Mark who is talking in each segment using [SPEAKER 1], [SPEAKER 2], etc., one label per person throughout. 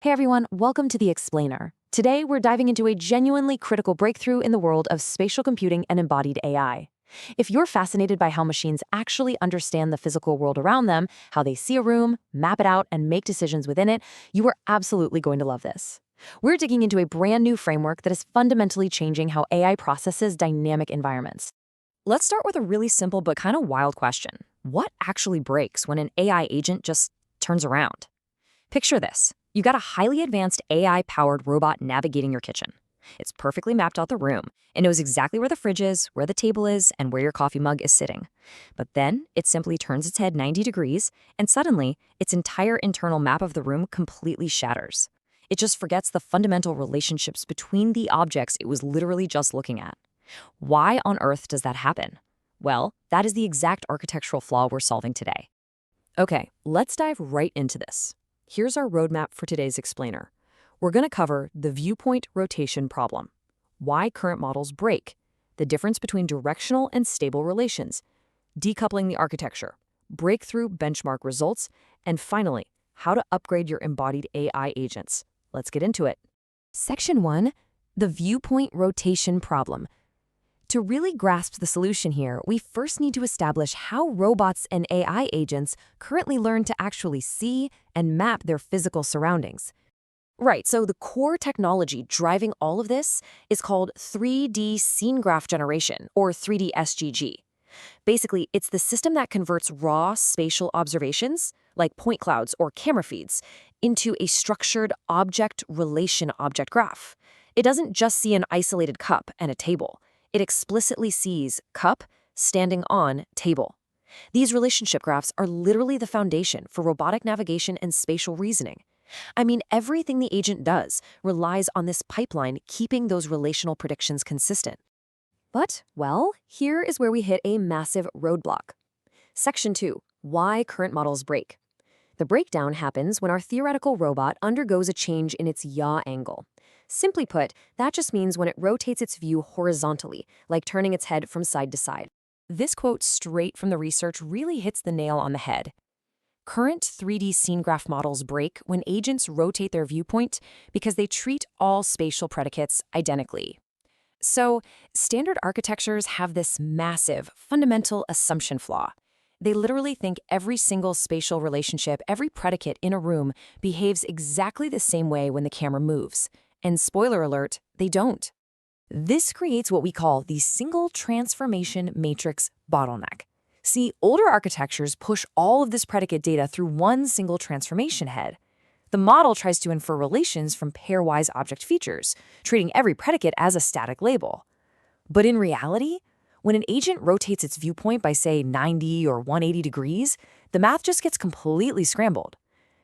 [SPEAKER 1] Hey everyone, welcome to The Explainer. Today, we're diving into a genuinely critical breakthrough in the world of spatial computing and embodied AI. If you're fascinated by how machines actually understand the physical world around them, how they see a room, map it out, and make decisions within it, you are absolutely going to love this. We're digging into a brand new framework that is fundamentally changing how AI processes dynamic environments. Let's start with a really simple but kind of wild question. What actually breaks when an AI agent just turns around? Picture this. You got a highly advanced AI-powered robot navigating your kitchen. It's perfectly mapped out the room. It knows exactly where the fridge is, where the table is, and where your coffee mug is sitting. But then it simply turns its head 90 degrees, and suddenly its entire internal map of the room completely shatters. It just forgets the fundamental relationships between the objects it was literally just looking at. Why on earth does that happen? Well, that is the exact architectural flaw we're solving today. Okay, let's dive right into this. Here's our roadmap for today's explainer. We're going to cover the viewpoint rotation problem, why current models break, the difference between directional and stable relations, decoupling the architecture, breakthrough benchmark results, and finally, how to upgrade your embodied AI agents. Let's get into it. Section 1, the viewpoint rotation problem. To really grasp the solution here, we first need to establish how robots and AI agents currently learn to actually see and map their physical surroundings. Right, so the core technology driving all of this is called 3D scene graph generation, or 3D SGG. Basically, it's the system that converts raw spatial observations, like point clouds or camera feeds, into a structured object-relation-object graph. It doesn't just see an isolated cup and a table. It explicitly sees cup, standing on, table. These relationship graphs are literally the foundation for robotic navigation and spatial reasoning. I mean, everything the agent does relies on this pipeline keeping those relational predictions consistent. But, well, here is where we hit a massive roadblock. Section 2, why current models break. The breakdown happens when our theoretical robot undergoes a change in its yaw angle. Simply put, that just means when it rotates its view horizontally, like turning its head from side to side. This quote straight from the research really hits the nail on the head. Current 3D scene graph models break when agents rotate their viewpoint because they treat all spatial predicates identically. So, standard architectures have this massive, fundamental assumption flaw. They literally think every single spatial relationship, every predicate in a room behaves exactly the same way when the camera moves. And spoiler alert, they don't. This creates what we call the single transformation matrix bottleneck. See, older architectures push all of this predicate data through one single transformation head. The model tries to infer relations from pairwise object features, treating every predicate as a static label. But in reality, when an agent rotates its viewpoint by, say, 90 or 180 degrees, the math just gets completely scrambled.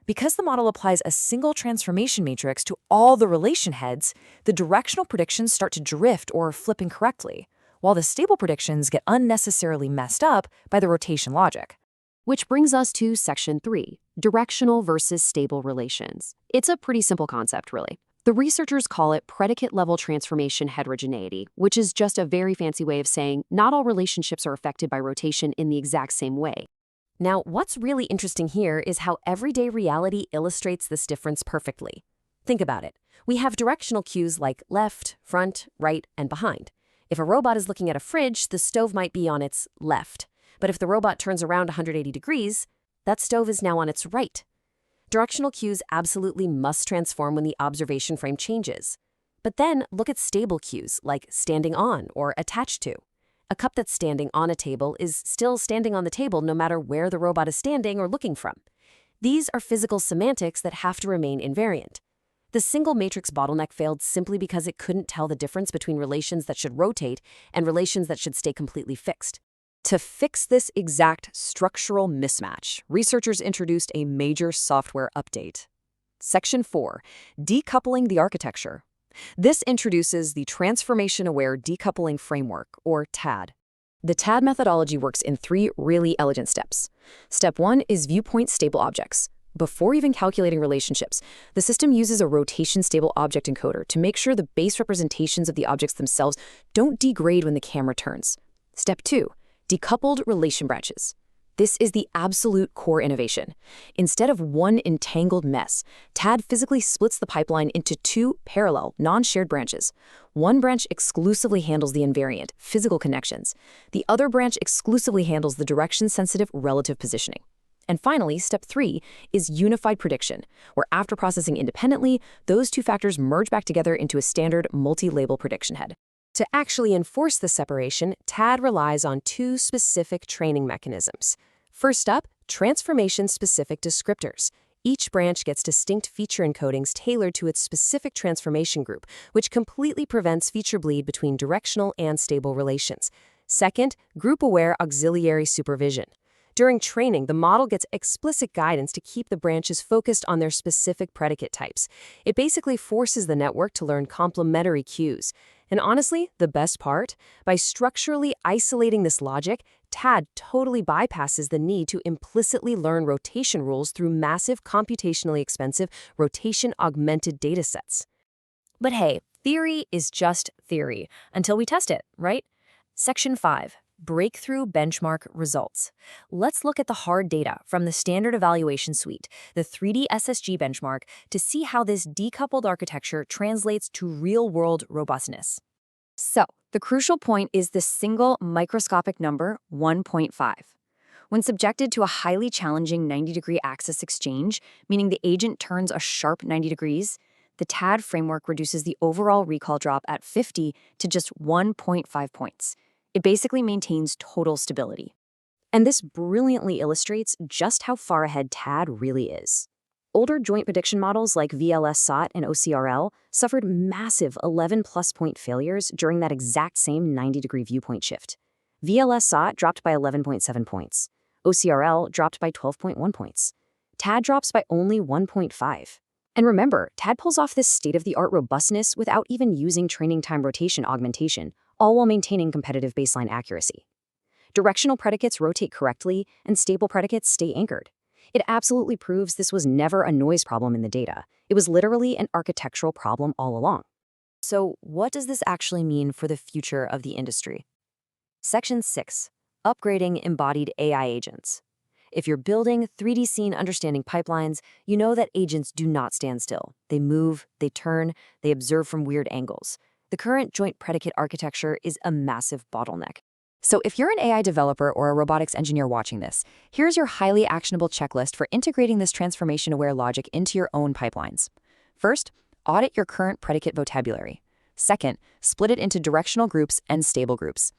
[SPEAKER 1] Because the model applies a single transformation matrix to all the relation heads, the directional predictions start to drift or flip incorrectly, while the stable predictions get unnecessarily messed up by the rotation logic. Which brings us to Section 3, directional versus stable relations. It's a pretty simple concept, really. The researchers call it predicate-level transformation heterogeneity, which is just a very fancy way of saying not all relationships are affected by rotation in the exact same way. Now, what's really interesting here is how everyday reality illustrates this difference perfectly. Think about it. We have directional cues like left, front, right, and behind. If a robot is looking at a fridge, the stove might be on its left. But if the robot turns around 180 degrees, that stove is now on its right. Directional cues absolutely must transform when the observation frame changes. But then look at stable cues like standing on or attached to. A cup that's standing on a table is still standing on the table no matter where the robot is standing or looking from. These are physical semantics that have to remain invariant. The single matrix bottleneck failed simply because it couldn't tell the difference between relations that should rotate and relations that should stay completely fixed. To fix this exact structural mismatch, researchers introduced a major software update. Section 4, decoupling the architecture. This introduces the Transformation-Aware Decoupling Framework, or TAD. The TAD methodology works in 3 really elegant steps. Step 1 is viewpoint-stable objects. Before even calculating relationships, the system uses a rotation-stable object encoder to make sure the base representations of the objects themselves don't degrade when the camera turns. Step 2, decoupled relation branches. This is the absolute core innovation. Instead of one entangled mess, TAD physically splits the pipeline into two parallel, non-shared branches. One branch exclusively handles the invariant, physical connections. The other branch exclusively handles the direction-sensitive relative positioning. And finally, step 3 is unified prediction, where after processing independently, those two factors merge back together into a standard multi-label prediction head. To actually enforce the separation, TAD relies on two specific training mechanisms. First up, transformation-specific descriptors. Each branch gets distinct feature encodings tailored to its specific transformation group, which completely prevents feature bleed between directional and stable relations. Second, group-aware auxiliary supervision. During training, the model gets explicit guidance to keep the branches focused on their specific predicate types. It basically forces the network to learn complementary cues. And honestly, the best part? By structurally isolating this logic, TAD totally bypasses the need to implicitly learn rotation rules through massive, computationally expensive, rotation-augmented datasets. But hey, theory is just theory, until we test it, right? Section 5. Breakthrough benchmark results. Let's look at the hard data from the standard evaluation suite, the 3D SSG benchmark, to see how this decoupled architecture translates to real-world robustness. So, the crucial point is the single microscopic number, 1.5. When subjected to a highly challenging 90-degree axis exchange, meaning the agent turns a sharp 90 degrees, the TAD framework reduces the overall recall drop at 50 to just 1.5 points. It basically maintains total stability. And this brilliantly illustrates just how far ahead TAD really is. Older joint prediction models like VLS-SOT and OCRL suffered massive 11-plus point failures during that exact same 90-degree viewpoint shift. VLS-SOT dropped by 11.7 points. OCRL dropped by 12.1 points. TAD drops by only 1.5. And remember, TAD pulls off this state-of-the-art robustness without even using training time rotation augmentation, all while maintaining competitive baseline accuracy. Directional predicates rotate correctly, and stable predicates stay anchored. It absolutely proves this was never a noise problem in the data. It was literally an architectural problem all along. So what does this actually mean for the future of the industry? Section 6. Upgrading embodied AI agents. If you're building 3D scene understanding pipelines, you know that agents do not stand still. They move, they turn, they observe from weird angles. The current joint predicate architecture is a massive bottleneck. So if you're an AI developer or a robotics engineer watching this, here's your highly actionable checklist for integrating this transformation-aware logic into your own pipelines. First, audit your current predicate vocabulary. Second, split it into directional groups and stable groups.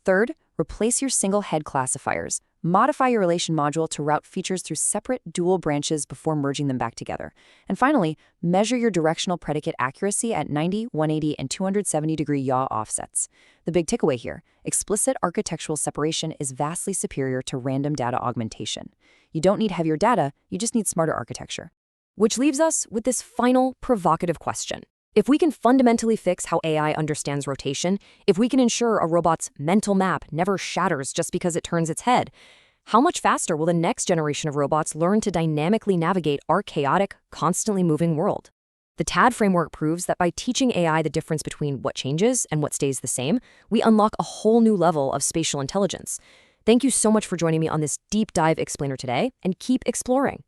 [SPEAKER 1] Third, replace your single head classifiers. Modify your relation module to route features through separate dual branches before merging them back together. And finally, measure your directional predicate accuracy at 90, 180, and 270-degree yaw offsets. The big takeaway here, explicit architectural separation is vastly superior to random data augmentation. You don't need heavier data, you just need smarter architecture. Which leaves us with this final provocative question. If we can fundamentally fix how AI understands rotation, if we can ensure a robot's mental map never shatters just because it turns its head, how much faster will the next generation of robots learn to dynamically navigate our chaotic, constantly moving world? The TAD framework proves that by teaching AI the difference between what changes and what stays the same, we unlock a whole new level of spatial intelligence. Thank you so much for joining me on this deep dive explainer today, and keep exploring.